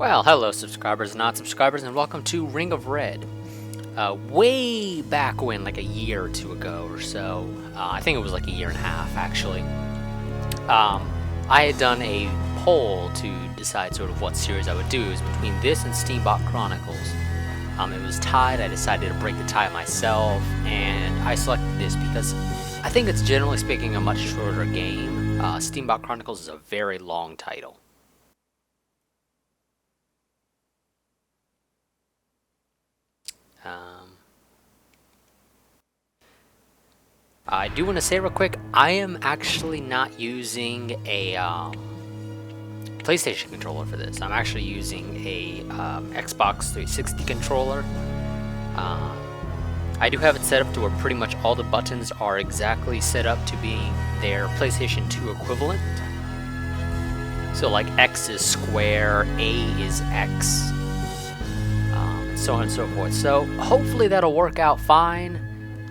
Well, hello subscribers and non-subscribers, and welcome to Ring of Red. Way back when, like a year or two ago or so, I think it was like a year and a half actually, I had done a poll to decide sort of what series I would do. It was between this and Steambot Chronicles. It was tied. I decided to break the tie myself, and I selected this because I think it's generally speaking a much shorter game. Steambot Chronicles is a very long title. I do want to say real quick, I am actually not using a PlayStation controller for this. I'm actually using a Xbox 360 controller. I do have it set up to where pretty much all the buttons are exactly set up to being their PlayStation 2 equivalent. So like X is square, A is X, so on and so forth. So hopefully that'll work out fine.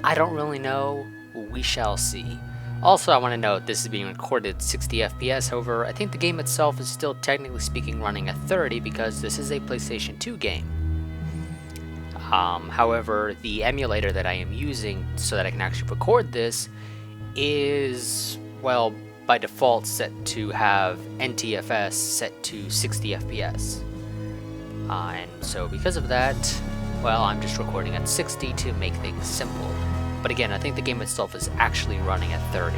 I don't really know. We shall see. Also, I want to note this is being recorded at 60 FPS. However, I think the game itself is still technically speaking running at 30 because this is a PlayStation 2 game. However, the emulator that I am using so that I can actually record this is, well, by default set to have NTFS set to 60 FPS. And so because of that, well, I'm just recording at 60 to make things simple. But again, I think the game itself is actually running at 30.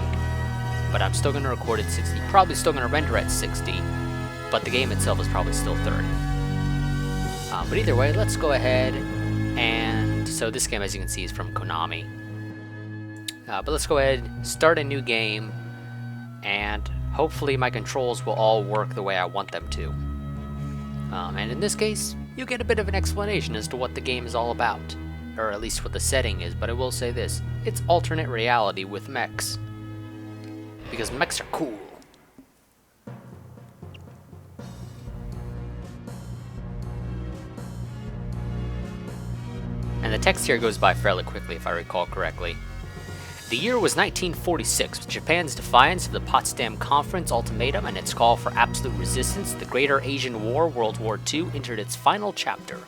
But I'm still going to record at 60. Probably still going to render at 60. But the game itself is probably still 30. But either way, let's go ahead. And so this game, as you can see, is from Konami. But let's go ahead, start a new game. And hopefully my controls will all work the way I want them to. And in this case, you get a bit of an explanation as to what the game is all about. Or at least what the setting is, but I will say this. It's alternate reality with mechs. Because mechs are cool. And the text here goes by fairly quickly if I recall correctly. The year was 1946, with Japan's defiance of the Potsdam Conference ultimatum and its call for absolute resistance. The Greater Asian War, World War II, entered its final chapter.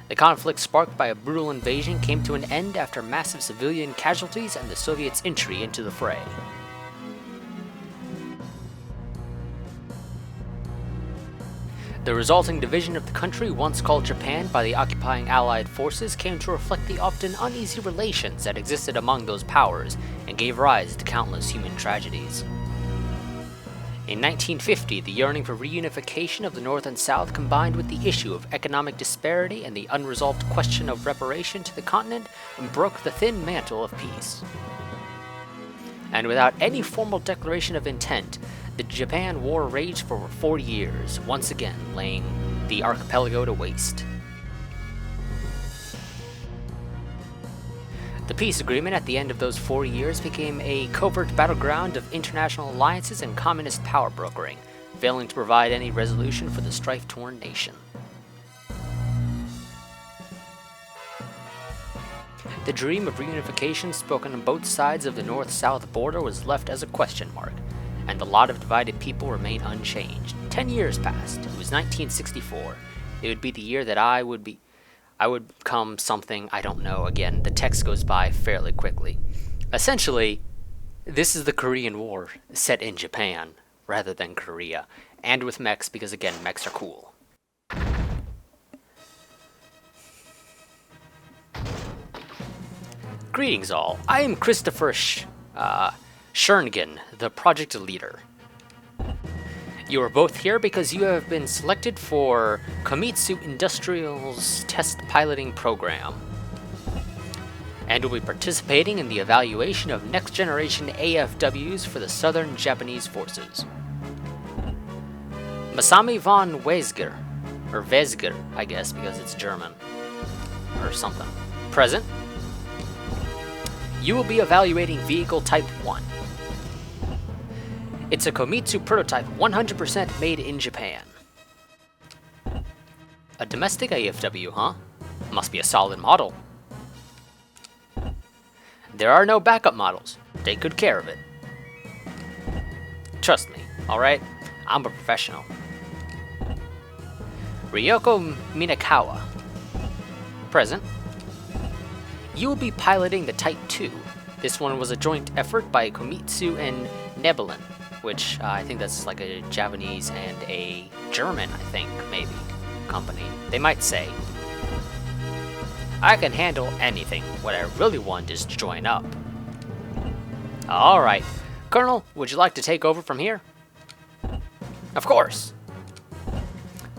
The conflict sparked by a brutal invasion came to an end after massive civilian casualties and the Soviets' entry into the fray. The resulting division of the country, once called Japan by the occupying Allied forces, came to reflect the often uneasy relations that existed among those powers and gave rise to countless human tragedies. In 1950, the yearning for reunification of the North and South combined with the issue of economic disparity and the unresolved question of reparation to the continent broke the thin mantle of peace. And without any formal declaration of intent, the Japan War raged for 40 years, once again laying the archipelago to waste. The peace agreement at the end of those 4 years became a covert battleground of international alliances and communist power brokering, failing to provide any resolution for the strife-torn nation. The dream of reunification spoken on both sides of the north-south border was left as a question mark, and the lot of divided people remained unchanged. 10 years passed. It was 1964. It would be the year that I would become something I don't know. Again, the text goes by fairly quickly. Essentially, this is the Korean War set in Japan rather than Korea, and with mechs because, again, mechs are cool. Greetings all, I am Christopher Scherngen, the project leader. You are both here because you have been selected for Komitsu Industrial's test piloting program, and will be participating in the evaluation of next-generation AFWs for the Southern Japanese Forces. Masami von Weisger, or Weisger, I guess, because it's German, or something. Present. You will be evaluating Vehicle Type 1. It's a Komitsu prototype 100% made in Japan. A domestic AFW, huh? Must be a solid model. There are no backup models. Take good care of it. Trust me, alright? I'm a professional. Ryoko Minakawa. Present. You will be piloting the Type 2. This one was a joint effort by Komitsu and Nebelin, which I think that's like a Japanese and a German, I think, maybe, company. They might say. I can handle anything. What I really want is to join up. Alright. Colonel, would you like to take over from here? Of course.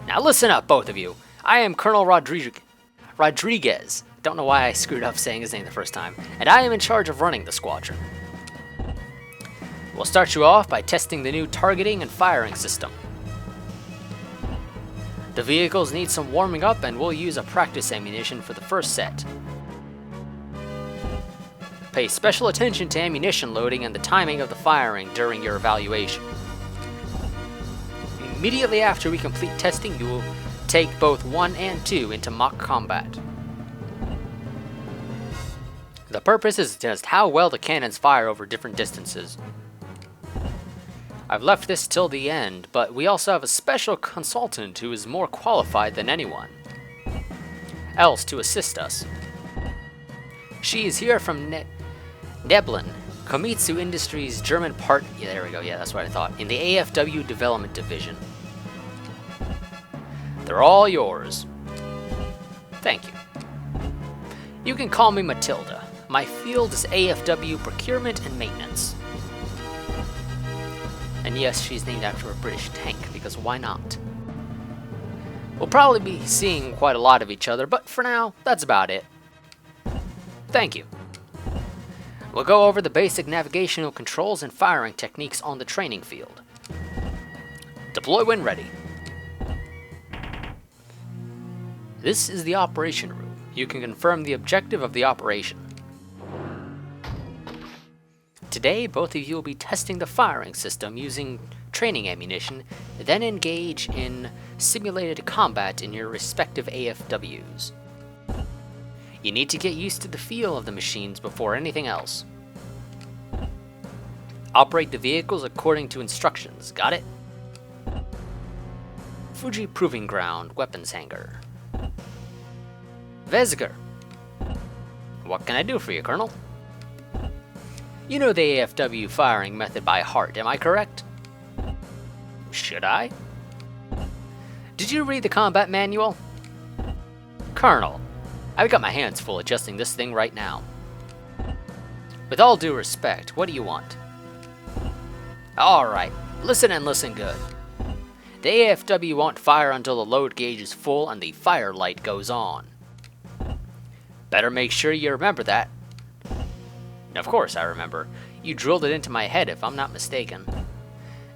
Now listen up, both of you. I am Colonel Rodriguez. Don't know why I screwed up saying his name the first time. And I am in charge of running the squadron. We'll start you off by testing the new targeting and firing system. The vehicles need some warming up, and we'll use a practice ammunition for the first set. Pay special attention to ammunition loading and the timing of the firing during your evaluation. Immediately after we complete testing, you will take both 1 and 2 into mock combat. The purpose is to test how well the cannons fire over different distances. I've left this till the end, but we also have a special consultant who is more qualified than anyone else to assist us. She is here from Nebelin, Komitsu Industries' German part. Yeah, there we go. Yeah, that's what I thought. In the AFW Development Division. They're all yours. Thank you. You can call me Matilda. My field is AFW Procurement and Maintenance. And yes, she's named after a British tank, because why not? We'll probably be seeing quite a lot of each other, but for now, that's about it. Thank you. We'll go over the basic navigational controls and firing techniques on the training field. Deploy when ready. This is the operation room. You can confirm the objective of the operation. Today, both of you will be testing the firing system using training ammunition, then engage in simulated combat in your respective AFWs. You need to get used to the feel of the machines before anything else. Operate the vehicles according to instructions, got it? Fuji Proving Ground, Weapons Hangar. Vesger. What can I do for you, Colonel? You know the AFW firing method by heart, am I correct? Should I? Did you read the combat manual? Colonel, I've got my hands full adjusting this thing right now. With all due respect, what do you want? Alright, listen and listen good. The AFW won't fire until the load gauge is full and the fire light goes on. Better make sure you remember that. Of course I remember. You drilled it into my head if I'm not mistaken.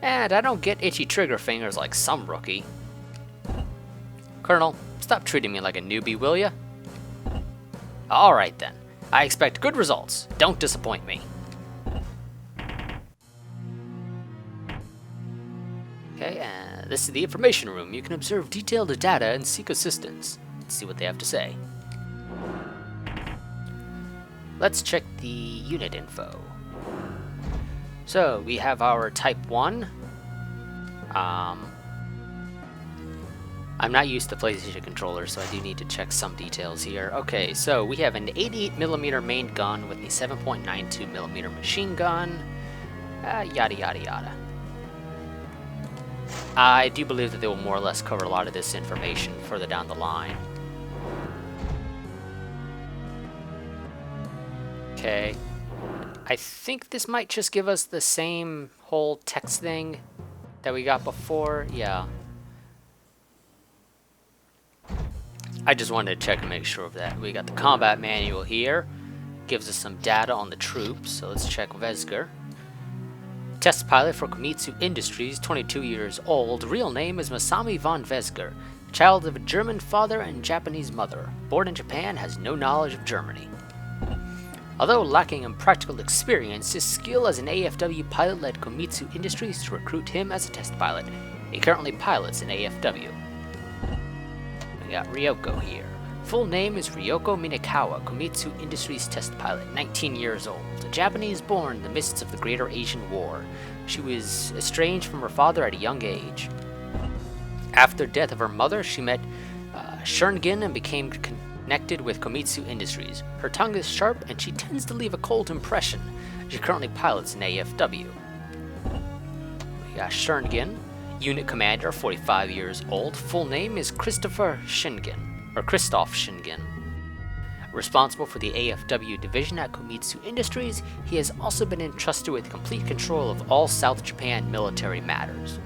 And I don't get itchy trigger fingers like some rookie. Colonel, stop treating me like a newbie, will ya? Alright then. I expect good results. Don't disappoint me. Okay, this is the information room. You can observe detailed data and seek assistance. Let's see what they have to say. Let's check the unit info. So, we have our Type 1. I'm not used to PlayStation controllers, so I do need to check some details here. Okay, so we have an 88mm main gun with a 7.92mm machine gun. Yada yada yada. I do believe that they will more or less cover a lot of this information further down the line. Okay, I think this might just give us the same whole text thing that we got before. Yeah. I just wanted to check and make sure of that. We got the combat manual here. Gives us some data on the troops. So let's check Vesger. Test pilot for Komitsu Industries, 22 years old. Real name is Masami von Vesger. Child of a German father and Japanese mother. Born in Japan, has no knowledge of Germany. Although lacking in practical experience, his skill as an AFW pilot led Komitsu Industries to recruit him as a test pilot. He currently pilots an AFW. We got Ryoko here. Full name is Ryoko Minakawa, Komitsu Industries test pilot, 19 years old. A Japanese born in the midst of the Greater Asian War. She was estranged from her father at a young age. After the death of her mother, she met Shurngin and became connected with Komitsu Industries. Her tongue is sharp and she tends to leave a cold impression. She currently pilots an AFW. We got Shurngin, unit commander, 45 years old. Full name is Christoph Shingen. Responsible for the AFW division at Komitsu Industries, he has also been entrusted with complete control of all South Japan military matters.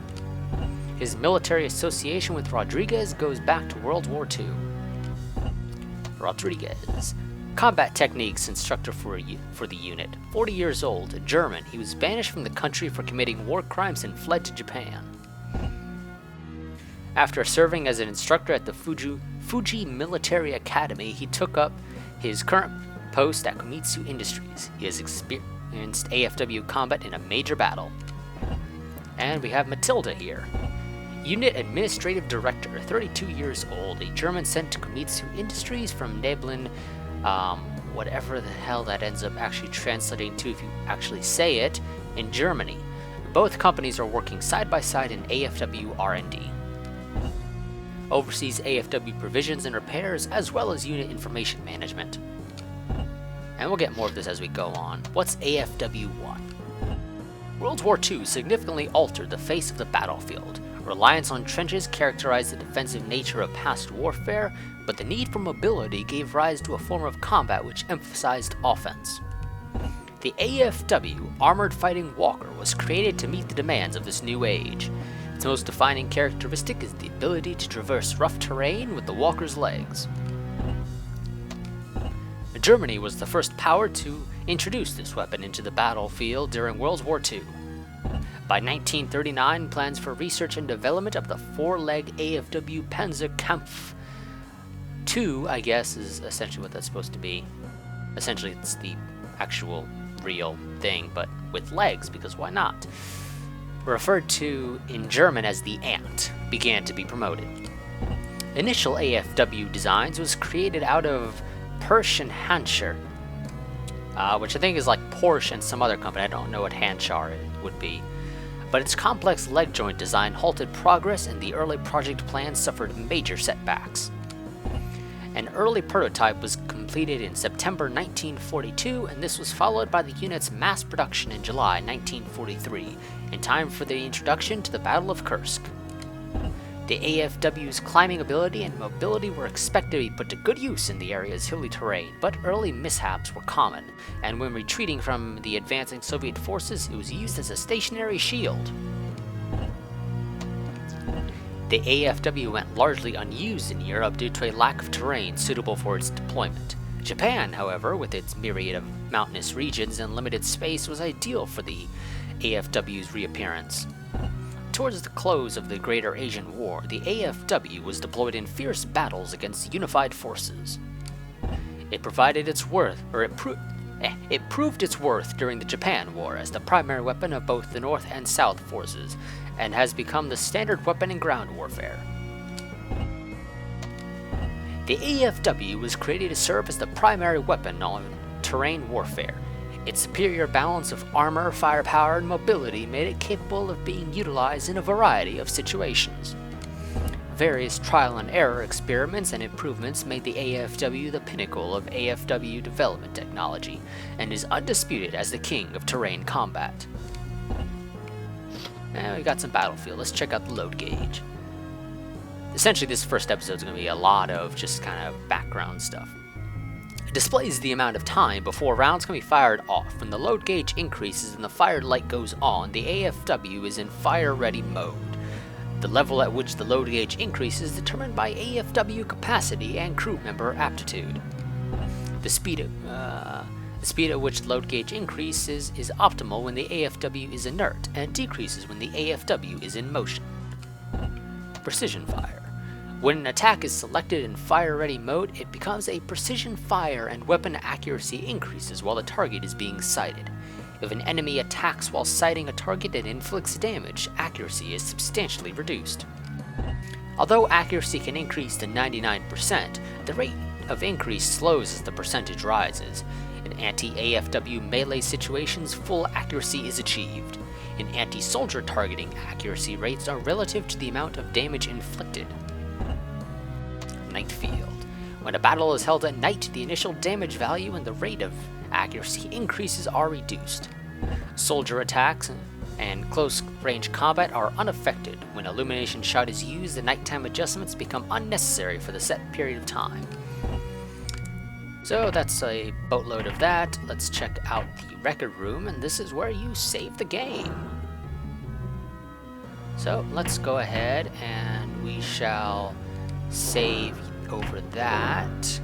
His military association with Rodriguez goes back to World War II. Rodriguez, combat techniques instructor for the unit. 40 years old, a German, he was banished from the country for committing war crimes and fled to Japan. After serving as an instructor at the Fuji Military Academy, he took up his current post at Komitsu Industries. He has experienced AFW combat in a major battle. And we have Matilda here. Unit Administrative Director, 32 years old, a German sent to Komitsu Industries from Neblin, whatever the hell that ends up actually translating to if you actually say it, in Germany. Both companies are working side by side in AFW R&D. Oversees AFW provisions and repairs, as well as unit information management. And we'll get more of this as we go on. What's AFW-1? World War II significantly altered the face of the battlefield. Reliance on trenches characterized the defensive nature of past warfare, but the need for mobility gave rise to a form of combat which emphasized offense. The AFW Armored Fighting Walker was created to meet the demands of this new age. Its most defining characteristic is the ability to traverse rough terrain with the walker's legs. Germany was the first power to introduce this weapon into the battlefield during World War II. By 1939, plans for research and development of the four-leg AFW Panzerkampf II, I guess, is essentially what that's supposed to be. Essentially, it's the actual real thing, but with legs, because why not? Referred to in German as the Ant, began to be promoted. Initial AFW designs was created out of Porsche and Hanscher, which I think is like Porsche and some other company. I don't know what Hanscher would be. But its complex leg joint design halted progress and the early project plans suffered major setbacks. An early prototype was completed in September 1942, and this was followed by the unit's mass production in July 1943, in time for the introduction to the Battle of Kursk. The AFW's climbing ability and mobility were expected to be put to good use in the area's hilly terrain, but early mishaps were common, and when retreating from the advancing Soviet forces, it was used as a stationary shield. The AFW went largely unused in Europe due to a lack of terrain suitable for its deployment. Japan, however, with its myriad of mountainous regions and limited space, was ideal for the AFW's reappearance. Towards the close of the Greater Asian War, the AFW was deployed in fierce battles against unified forces. It proved its worth during the Japan War as the primary weapon of both the North and South forces, and has become the standard weapon in ground warfare. The AFW was created to serve as the primary weapon on terrain warfare. Its superior balance of armor, firepower, and mobility made it capable of being utilized in a variety of situations. Various trial and error experiments and improvements made the AFW the pinnacle of AFW development technology, and is undisputed as the king of terrain combat. And we got some battlefield. Let's check out the load gauge. Essentially, this first episode is going to be a lot of just kind of background stuff. It displays the amount of time before rounds can be fired off. When the load gauge increases and the fire light goes on, the AFW is in fire-ready mode. The level at which the load gauge increases is determined by AFW capacity and crew member aptitude. The speed at which the load gauge increases is optimal when the AFW is inert, and decreases when the AFW is in motion. Precision fire. When an attack is selected in fire-ready mode, it becomes a precision fire and weapon accuracy increases while the target is being sighted. If an enemy attacks while sighting a target and inflicts damage, accuracy is substantially reduced. Although accuracy can increase to 99%, the rate of increase slows as the percentage rises. In anti-AFW melee situations, full accuracy is achieved. in anti-soldier targeting, accuracy rates are relative to the amount of damage inflicted. Night field. When a battle is held at night, the initial damage value and the rate of accuracy increases are reduced. Soldier attacks and close-range combat are unaffected. When Illumination Shot is used, the nighttime adjustments become unnecessary for the set period of time. So that's a boatload of that. Let's check out the record room, and this is where you save the game. So let's go ahead and we shall save over that.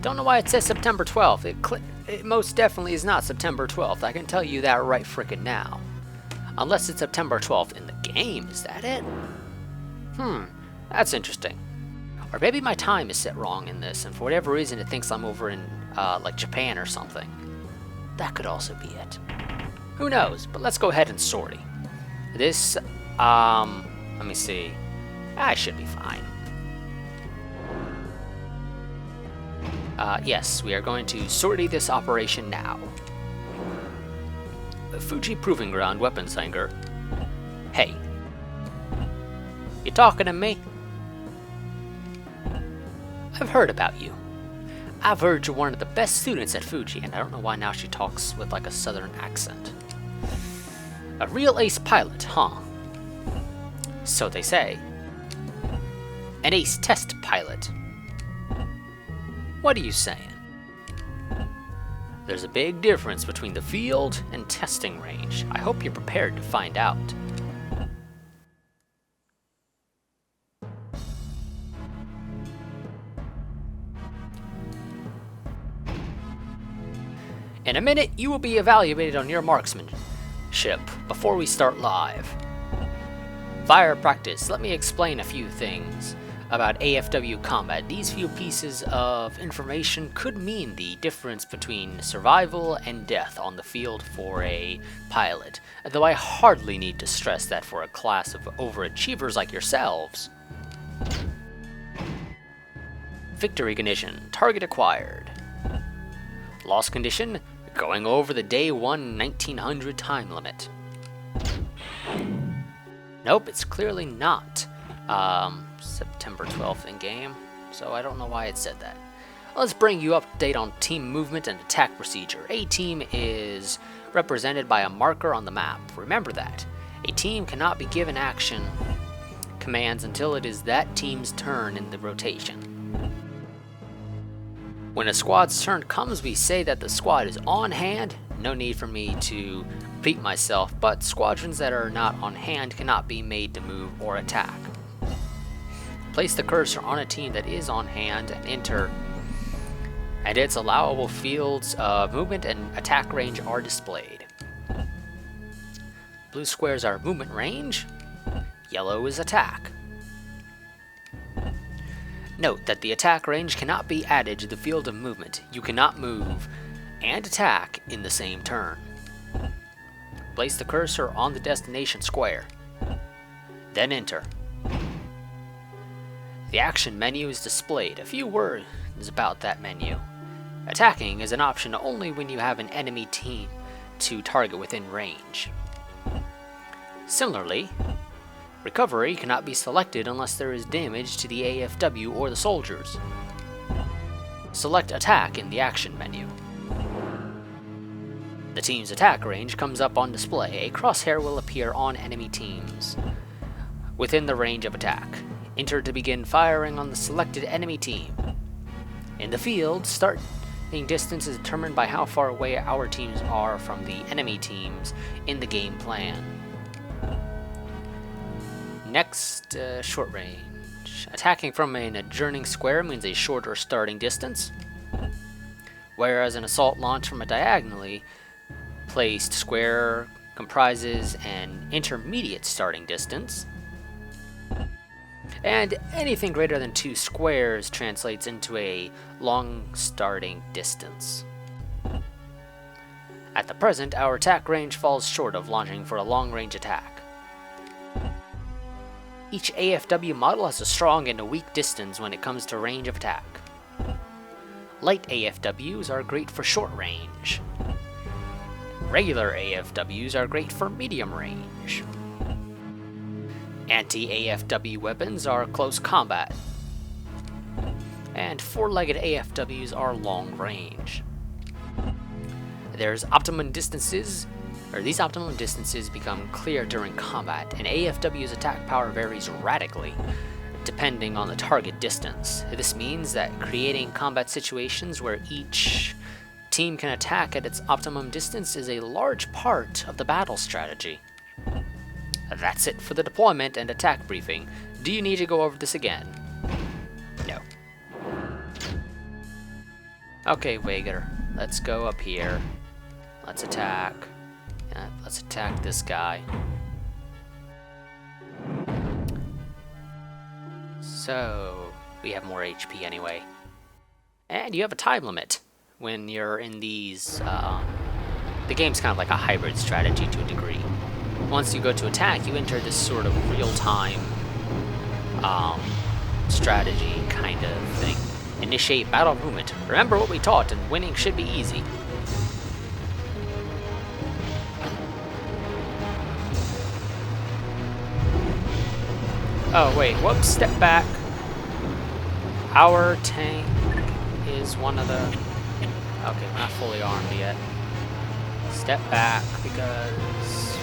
Don't know why it says September 12th. It most definitely is not September 12th. I can tell you that right frickin' now. Unless it's September 12th in the game, is that it? That's interesting. Or maybe my time is set wrong in this, and for whatever reason it thinks I'm over in, like Japan or something. That could also be it. Who knows? But let's go ahead and sortie. This, let me see. I should be fine. Yes, we are going to sortie this operation now. Fuji Proving Ground Weapons Hangar. Hey. You talking to me? I've heard about you. I've heard you're one of the best students at Fuji, and I don't know why now she talks with like a southern accent. A real ace pilot, huh? So they say. An ace test pilot. What are you saying? There's a big difference between the field and testing range. I hope you're prepared to find out. In a minute, you will be evaluated on your marksmanship before we start live. Fire practice. Let me explain a few things about AFW combat. These few pieces of information could mean the difference between survival and death on the field for a pilot, though I hardly need to stress that for a class of overachievers like yourselves. Victory condition. Target acquired. Loss condition. Going over the day 1 1900 time limit. Nope, it's clearly not September 12th in game, so I don't know why it said that. Let's bring you up to date on team movement and attack procedure. A team is represented by a marker on the map. Remember that. A team cannot be given action commands until it is that team's turn in the rotation. When a squad's turn comes, we say that the squad is on hand. No need for me to repeat myself, but squadrons that are not on hand cannot be made to move or attack. Place the cursor on a team that is on hand and enter, and its allowable fields of movement and attack range are displayed. Blue squares are movement range, yellow is attack. Note that the attack range cannot be added to the field of movement. You cannot move and attack in the same turn. Place the cursor on the destination square, then enter. The action menu is displayed. A few words about that menu. Attacking is an option only when you have an enemy team to target within range. Similarly, recovery cannot be selected unless there is damage to the AFW or the soldiers. Select attack in the action menu. The team's attack range comes up on display. A crosshair will appear on enemy teams within the range of attack. Enter to begin firing on the selected enemy team. In the field, starting distance is determined by how far away our teams are from the enemy teams in the game plan. Next, short range. Attacking from an adjoining square means a shorter starting distance, whereas an assault launch from a diagonally placed square comprises an intermediate starting distance, and anything greater than 2 squares translates into a long starting distance. At the present, our attack range falls short of launching for a long-range attack. Each AFW model has a strong and a weak distance when it comes to range of attack. Light AFWs are great for short range. Regular AFWs are great for medium range. Anti-AFW weapons are close combat. And four-legged AFWs are long range. There's optimum distances, or these optimum distances become clear during combat, and AFW's attack power varies radically, depending on the target distance. This means that creating combat situations where each team can attack at its optimum distance is a large part of the battle strategy. That's it for the deployment and attack briefing. Do you need to go over this again? No. Okay, Vager, let's go up here. Let's attack. Let's attack this guy. So, we have more HP anyway. And you have a time limit when you're in these... the game's kind of like a hybrid strategy to a degree. Once you go to attack, you enter this sort of real-time strategy kind of thing. Initiate battle movement. Remember what we taught, and winning should be easy. Oh, wait, whoops, step back. Our tank is one of the... Okay, we're not fully armed yet. Step back, because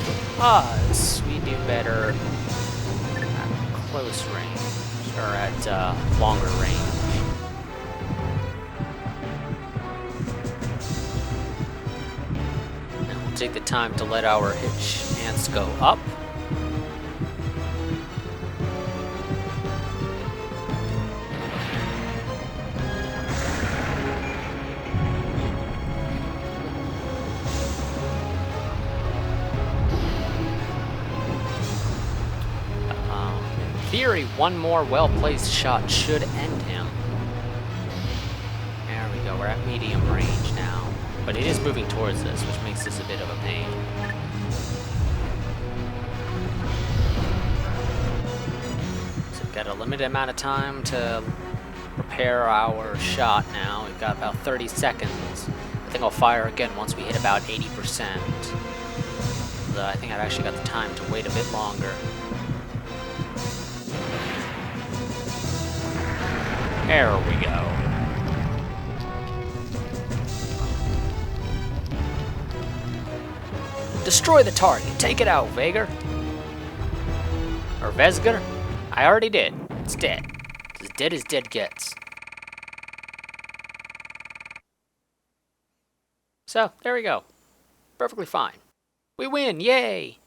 with us, we do better at close range, or at longer range. And we'll take the time to let our hitch ants go up. In theory, one more well-placed shot should end him. There we go, we're at medium range now. But it is moving towards us, which makes this a bit of a pain. So we've got a limited amount of time to prepare our shot now. We've got about 30 seconds. I think I'll fire again once we hit about 80%. Although I think I've actually got the time to wait a bit longer. There we go. Destroy the target. Take it out, Vager. Or Vesger. I already did. It's dead. It's as dead as dead gets. So, there we go. Perfectly fine. We win! Yay!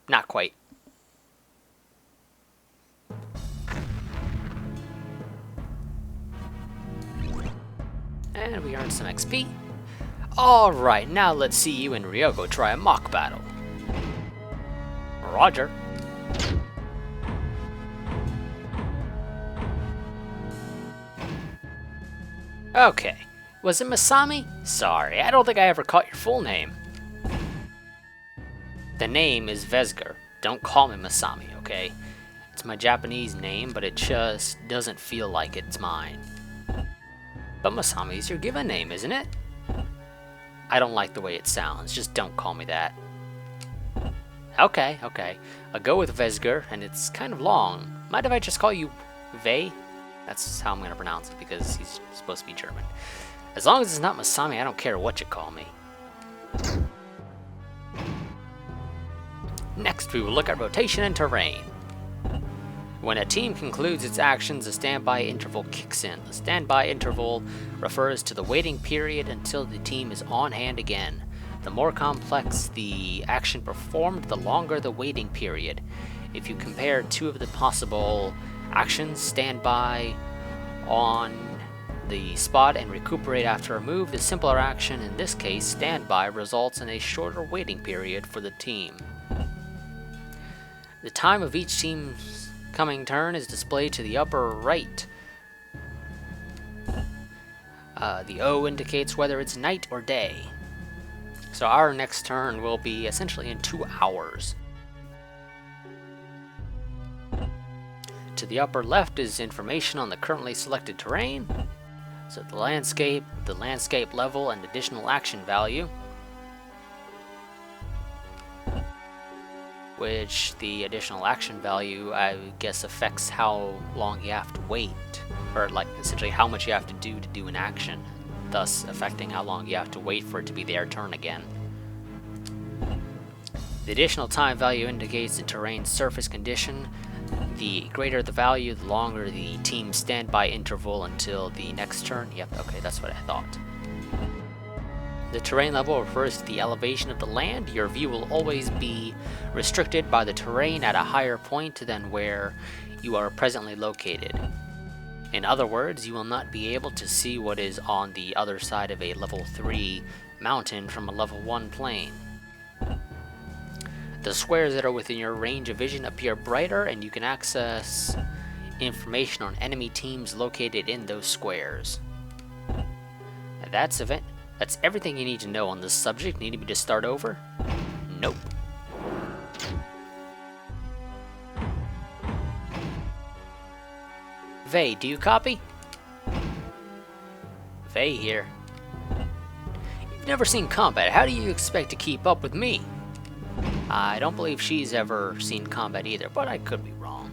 Not quite. And we earned some XP. Alright, now let's see you and Ryogo try a mock battle. Roger. Okay. Was it Masami? Sorry, I don't think I ever caught your full name. The name is Vesger. Don't call me Masami, okay? It's my Japanese name, but it just doesn't feel like it's mine. But Masami's your given name, isn't it? I don't like the way it sounds. Just don't call me that. Okay, okay. I'll go with Vesger, and it's kind of long. Mind if I just call you Vey? That's how I'm going to pronounce it, because he's supposed to be German. As long as it's not Masami, I don't care what you call me. Next, we will look at rotation and terrain. When a team concludes its actions, a standby interval kicks in. The standby interval refers to the waiting period until the team is on hand again. The more complex the action performed, the longer the waiting period. If you compare two of the possible actions, standby on the spot and recuperate after a move, the simpler action, in this case standby, results in a shorter waiting period for the team. The time of each team's coming turn is displayed to the upper right. The O indicates whether it's night or day. So our next turn will be essentially in 2 hours. to the upper left is information on the currently selected terrain. So the landscape level, and additional action value. Which the additional action value, I guess, affects how long you have to wait. Or like essentially how much you have to do an action. Thus affecting how long you have to wait for it to be their turn again. The additional time value indicates the terrain's surface condition. The greater the value, the longer the team's standby interval until the next turn. Yep, okay, that's what I thought. The terrain level refers to the elevation of the land. Your view will always be restricted by the terrain at a higher point than where you are presently located. In other words, you will not be able to see what is on the other side of a level 3 mountain from a level 1 plane. The squares that are within your range of vision appear brighter, and you can access information on enemy teams located in those squares. That's everything you need to know on this subject. Need me to start over? Nope. Vey, do you copy? Vey here. You've never seen combat. How do you expect to keep up with me? I don't believe she's ever seen combat either, but I could be wrong.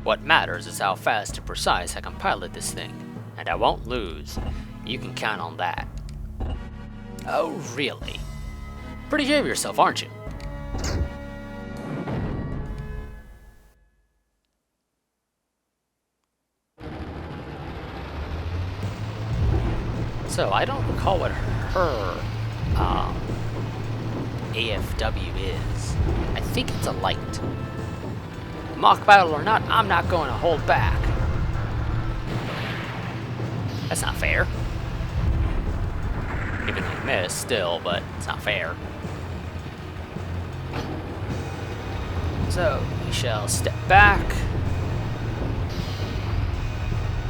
What matters is how fast and precise I can pilot this thing, and I won't lose. You can count on that. Oh, really? Pretty sure of yourself, aren't you? So, I don't recall what her AFW is. I think it's a light. Mock battle or not, I'm not going to hold back. That's not fair. Even though we missed, still, but it's not fair. So, we shall step back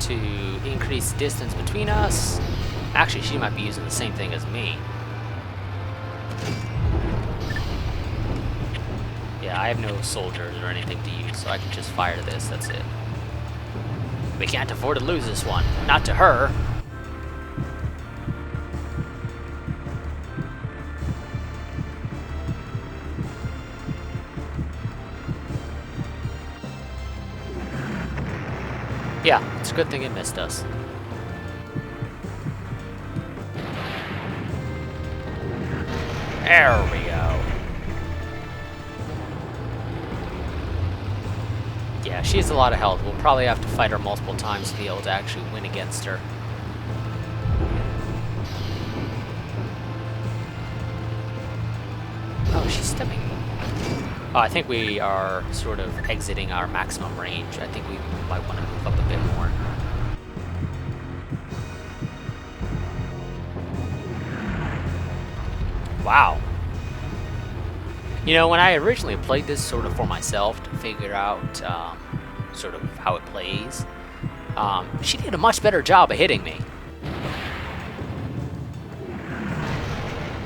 to increase the distance between us. Actually, she might be using the same thing as me. Yeah, I have no soldiers or anything to use, so I can just fire this, that's it. We can't afford to lose this one. Not to her. Yeah, it's a good thing it missed us. There we go. Yeah, she has a lot of health. We'll probably have to fight her multiple times to be able to actually win against her. Oh, she's stepping. Oh, I think we are sort of exiting our maximum range. I think we might want to move up a bit more. Wow. You know, when I originally played this sort of for myself to figure out sort of how it plays, she did a much better job of hitting me.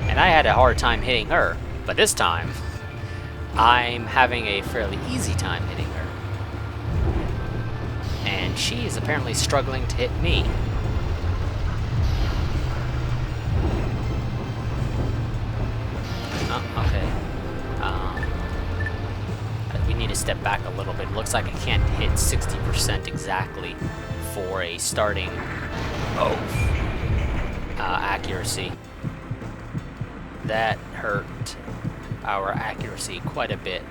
And I had a hard time hitting her, but this time, I'm having a fairly easy time hitting her. And she is apparently struggling to hit me. Oh, okay. We need to step back a little bit. It looks like I can't hit 60% exactly for a starting accuracy. That hurt our accuracy quite a bit.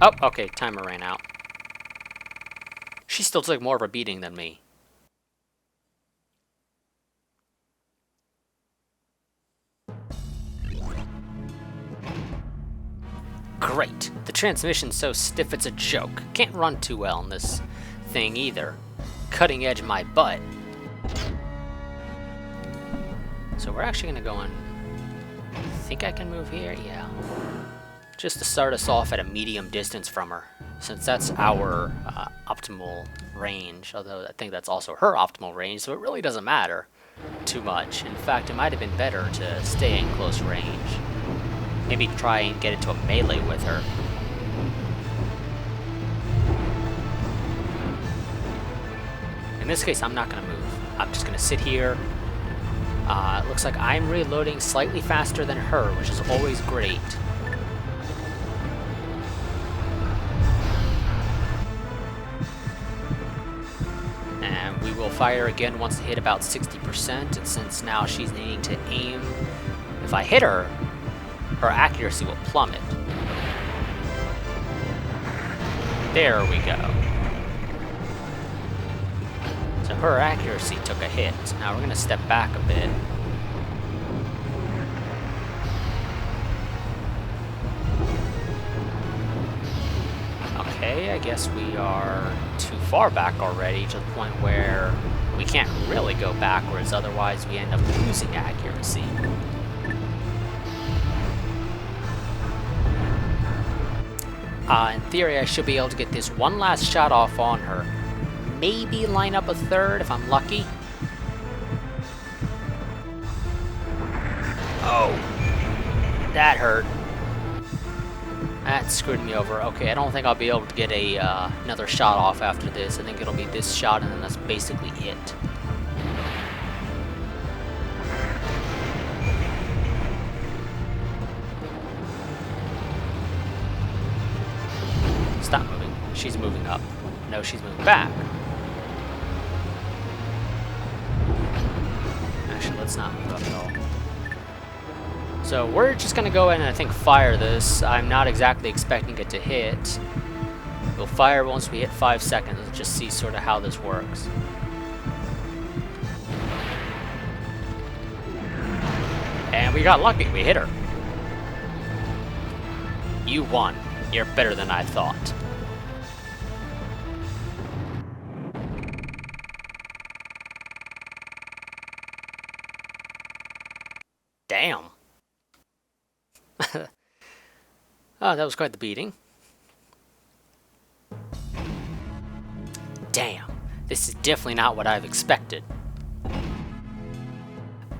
Oh, okay, timer ran out. She still took more of a beating than me. Great. The transmission's so stiff it's a joke. Can't run too well in this thing either. Cutting edge my butt. So we're actually gonna go on. I think I can move here? Yeah. Just to start us off at a medium distance from her, since that's our optimal range, although I think that's also her optimal range, so it really doesn't matter. too much. In fact, it might have been better to stay in close range. Maybe try and get into a melee with her. In this case, I'm not going to move. I'm just going to sit here. It looks like I'm reloading slightly faster than her, which is always great. And we will fire again once they hit about 60%, and since now she's needing to aim, if I hit her, her accuracy will plummet. There we go. So her accuracy took a hit. Now we're going to step back a bit. Okay, I guess we are too far back already, to the point where we can't really go backwards, otherwise we end up losing accuracy. In theory, I should be able to get this one last shot off on her. Maybe line up a third if I'm lucky. Oh, that hurt. That screwed me over. Okay, I don't think I'll be able to get a another shot off after this. I think it'll be this shot, and then that's basically it. Stop moving. She's moving up. No, she's moving back. Actually, let's not move up at all. So we're just gonna go in and I think fire this. I'm not exactly expecting it to hit. We'll fire once we hit 5 seconds. Let's just see sort of how this works. And we got lucky. We hit her. You won. You're better than I thought. Damn. Oh, that was quite the beating. Damn. This is definitely not what I've expected.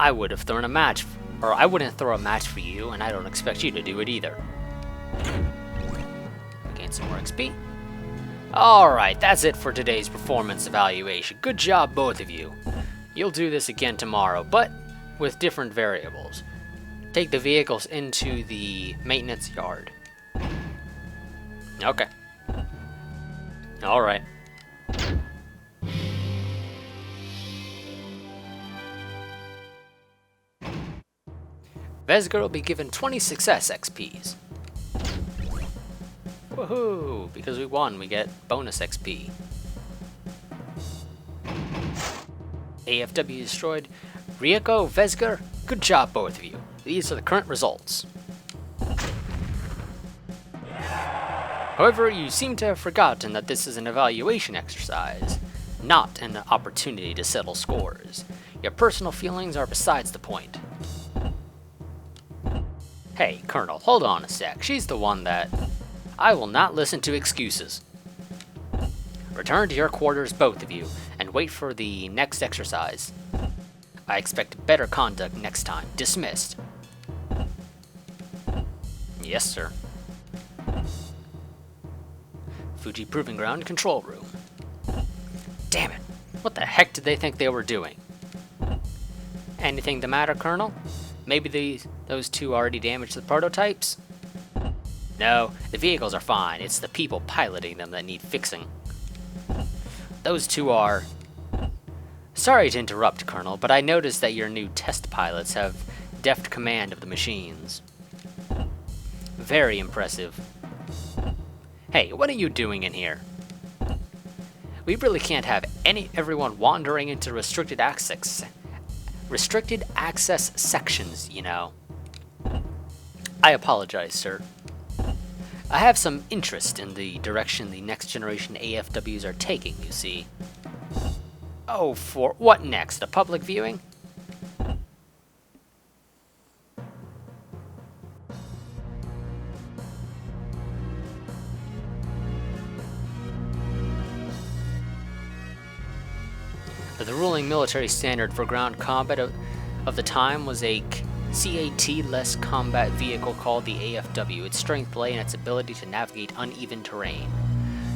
I would have thrown a match, or I wouldn't throw a match for you, and I don't expect you to do it either. Gain some more XP. Alright, that's it for today's performance evaluation. Good job, both of you. You'll do this again tomorrow, but with different variables. Take the vehicles into the maintenance yard. Okay. Alright. Vesger will be given 20 success XPs. Woohoo! Because we won, we get bonus XP. AFW destroyed. Ryoko, Vesger, good job both of you. These are the current results. However, you seem to have forgotten that this is an evaluation exercise, not an opportunity to settle scores. Your personal feelings are besides the point. Hey, Colonel, hold on a sec. She's the one that... I will not listen to excuses. Return to your quarters, both of you, and wait for the next exercise. I expect better conduct next time. Dismissed. Yes, sir. Fuji Proving Ground Control Room. Damn it. What the heck did they think they were doing? Anything the matter, Colonel? Maybe those two already damaged the prototypes? No, the vehicles are fine. It's the people piloting them that need fixing. Those two are... Sorry to interrupt, Colonel, but I noticed that your new test pilots have deft command of the machines. Very impressive. Hey, what are you doing in here? We really can't have everyone wandering into restricted access sections, you know. I apologize, sir. I have some interest in the direction the next generation AFWs are taking, you see. Oh, for what next? A public viewing? The ruling military standard for ground combat of the time was a CAT-less combat vehicle called the AFW. Its strength lay in its ability to navigate uneven terrain.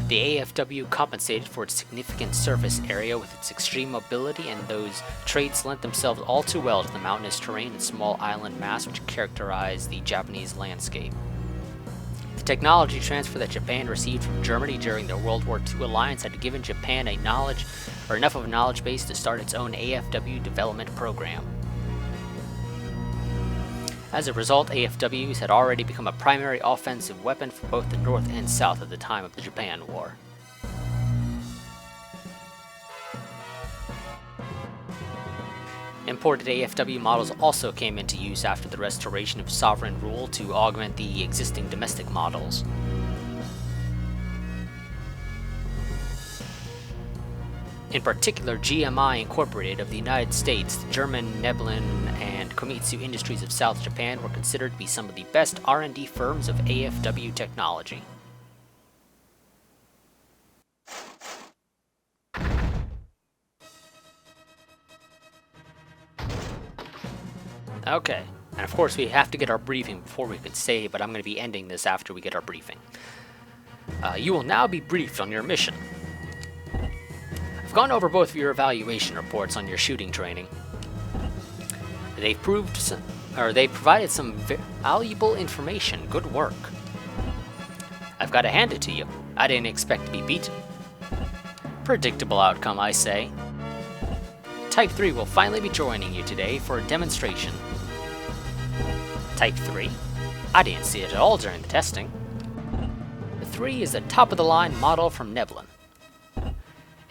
The AFW compensated for its significant surface area with its extreme mobility, and those traits lent themselves all too well to the mountainous terrain and small island mass which characterized the Japanese landscape. The technology transfer that Japan received from Germany during the World War II alliance had given Japan enough of a knowledge base to start its own AFW development program. As a result, AFWs had already become a primary offensive weapon for both the North and South at the time of the Japan War. Imported AFW models also came into use after the restoration of sovereign rule to augment the existing domestic models. In particular, GMI Incorporated of the United States, the German Nebelin, and Komatsu Industries of South Japan were considered to be some of the best R&D firms of AFW technology. Okay, and of course we have to get our briefing before we can save, but I'm going to be ending this after we get our briefing. You will now be briefed on your mission. I've gone over both of your evaluation reports on your shooting training. They've provided some valuable information. Good work. I've got to hand it to you. I didn't expect to be beaten. Predictable outcome, I say. Type 3 will finally be joining you today for a demonstration. Type 3? I didn't see it at all during the testing. The 3 is a top-of-the-line model from Nebelin.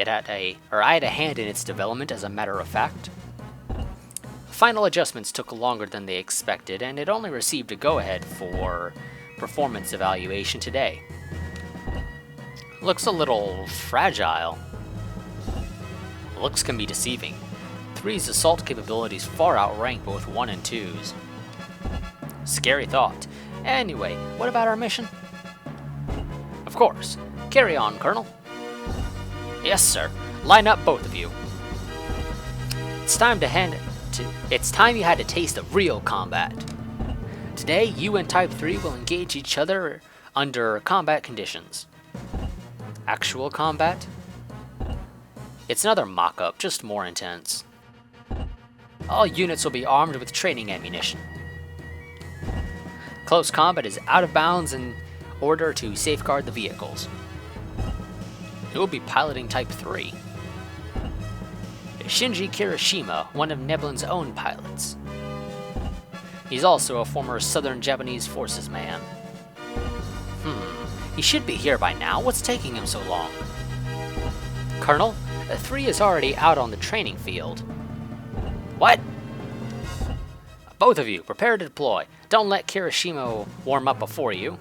I had a hand in its development, as a matter of fact. Final adjustments took longer than they expected, and it only received a go-ahead for performance evaluation today. Looks a little fragile. Looks can be deceiving. 3's assault capabilities far outrank both 1 and 2's. Scary thought. Anyway, what about our mission? Of course. Carry on, Colonel. Yes, sir. Line up, both of you. It's time you had a taste of real combat. Today, you and Type 3 will engage each other under combat conditions. Actual combat? It's another mock-up, just more intense. All units will be armed with training ammunition. Close combat is out of bounds in order to safeguard the vehicles. You will be piloting Type 3. Shinji Kirishima, one of Nebelin's own pilots. He's also a former Southern Japanese Forces man. He should be here by now. What's taking him so long? Colonel, 3 is already out on the training field. What? Both of you, prepare to deploy. Don't let Kirishima warm up before you.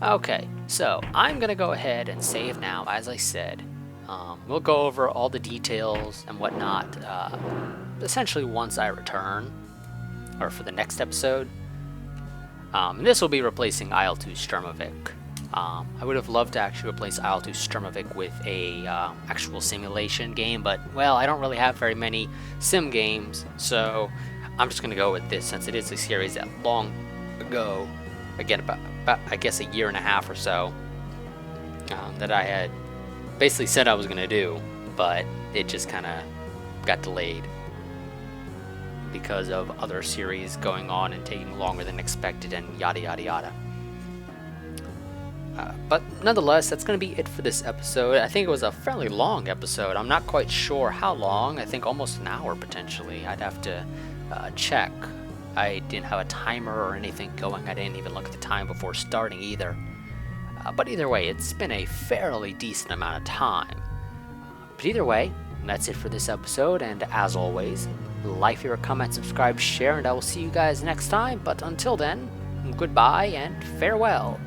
Okay, so I'm going to go ahead and save now, as I said. We'll go over all the details and whatnot, essentially once I return, or for the next episode. And this will be replacing IL-2 Sturmovik. I would have loved to actually replace IL-2 Sturmovik with a actual simulation game, but, well, I don't really have very many sim games, so I'm just going to go with this, since it is a series that long ago, again, about I guess a year and a half or so, that I had basically said I was going to do, but it just kind of got delayed because of other series going on and taking longer than expected and yada yada yada. But nonetheless, that's going to be it for this episode. I think it was a fairly long episode. I'm not quite sure how long. I think almost an hour potentially. I'd have to check. I didn't have a timer or anything going. I didn't even look at the time before starting either. But either way, it's been a fairly decent amount of time. But either way, that's it for this episode, and as always, like, favorite, comment, subscribe, share, and I will see you guys next time. But until then, goodbye and farewell.